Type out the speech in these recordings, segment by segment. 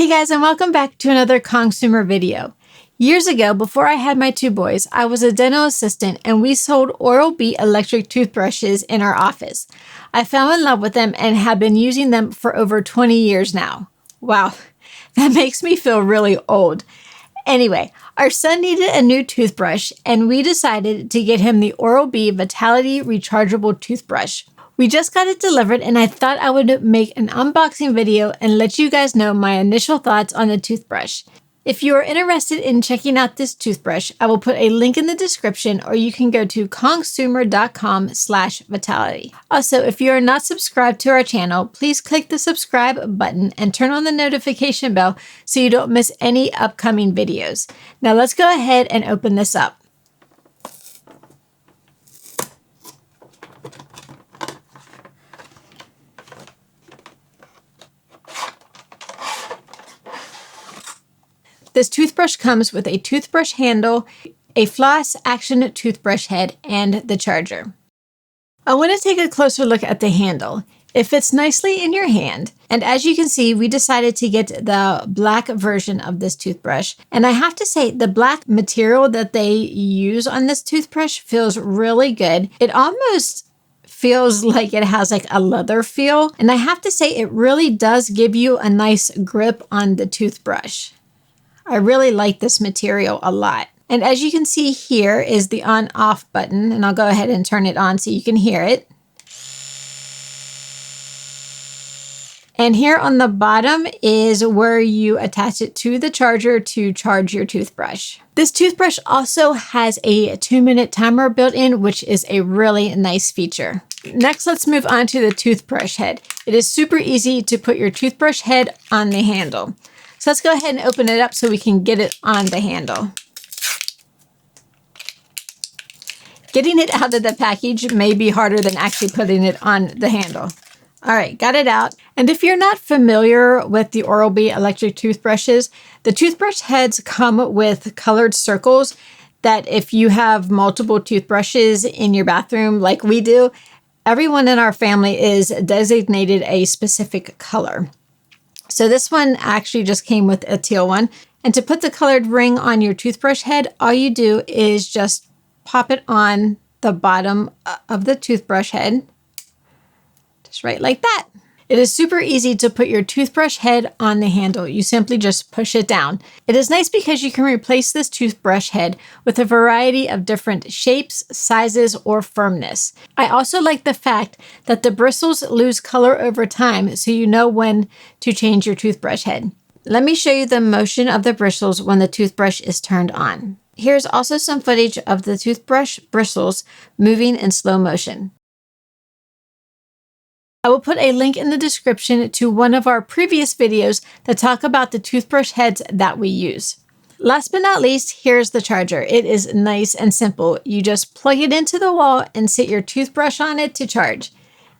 Hey guys, and welcome back to another Kongsumer video. Years ago, before I had my two boys, I was a dental assistant and we sold Oral-B electric toothbrushes in our office. I fell in love with them and have been using them for over 20 years now. Wow, that makes me feel really old. Anyway, our son needed a new toothbrush and we decided to get him the Oral-B Vitality Rechargeable Toothbrush. We just got it delivered and I thought I would make an unboxing video and let you guys know my initial thoughts on the toothbrush. If you are interested in checking out this toothbrush, I will put a link in the description or you can go to kongsumer.com/vitality. Also, if you are not subscribed to our channel, please click the subscribe button and turn on the notification bell so you don't miss any upcoming videos. Now let's go ahead and open this up. This toothbrush comes with a toothbrush handle, a floss action toothbrush head, and the charger. I want to take a closer look at the handle. It fits nicely in your hand, and as you can see, we decided to get the black version of this toothbrush. And I have to say, the black material that they use on this toothbrush feels really good. It almost feels like it has like a leather feel, and I have to say, it really does give you a nice grip on the toothbrush. I really like this material a lot. And as you can see, here is the on-off button, and I'll go ahead and turn it on so you can hear it. And here on the bottom is where you attach it to the charger to charge your toothbrush. This toothbrush also has a 2-minute timer built in, which is a really nice feature. Next, let's move on to the toothbrush head. It is super easy to put your toothbrush head on the handle. So let's go ahead and open it up so we can get it on the handle. Getting it out of the package may be harder than actually putting it on the handle. All right, got it out. And if you're not familiar with the Oral-B electric toothbrushes, the toothbrush heads come with colored circles that if you have multiple toothbrushes in your bathroom like we do, everyone in our family is designated a specific color. So this one actually just came with a teal one. And to put the colored ring on your toothbrush head, all you do is just pop it on the bottom of the toothbrush head. Just right like that. It is super easy to put your toothbrush head on the handle. You simply just push it down. It is nice because you can replace this toothbrush head with a variety of different shapes, sizes, or firmness. I also like the fact that the bristles lose color over time, so you know when to change your toothbrush head. Let me show you the motion of the bristles when the toothbrush is turned on. Here's also some footage of the toothbrush bristles moving in slow motion. I will put a link in the description to one of our previous videos that talk about the toothbrush heads that we use. Last but not least, here's the charger. It is nice and simple. You just plug it into the wall and sit your toothbrush on it to charge.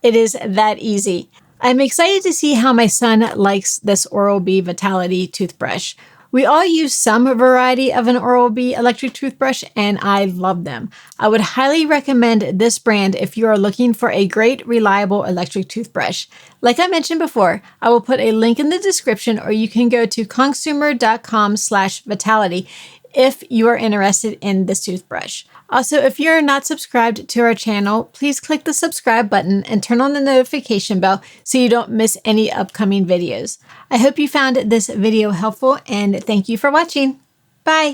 It is that easy. I'm excited to see how my son likes this Oral-B Vitality toothbrush. We all use some variety of an Oral-B electric toothbrush, and I love them. I would highly recommend this brand if you are looking for a great, reliable electric toothbrush. Like I mentioned before, I will put a link in the description, or you can go to kongsumer.com/vitality if you are interested in this toothbrush. Also, if you're not subscribed to our channel, please click the subscribe button and turn on the notification bell so you don't miss any upcoming videos. I hope you found this video helpful and thank you for watching. Bye.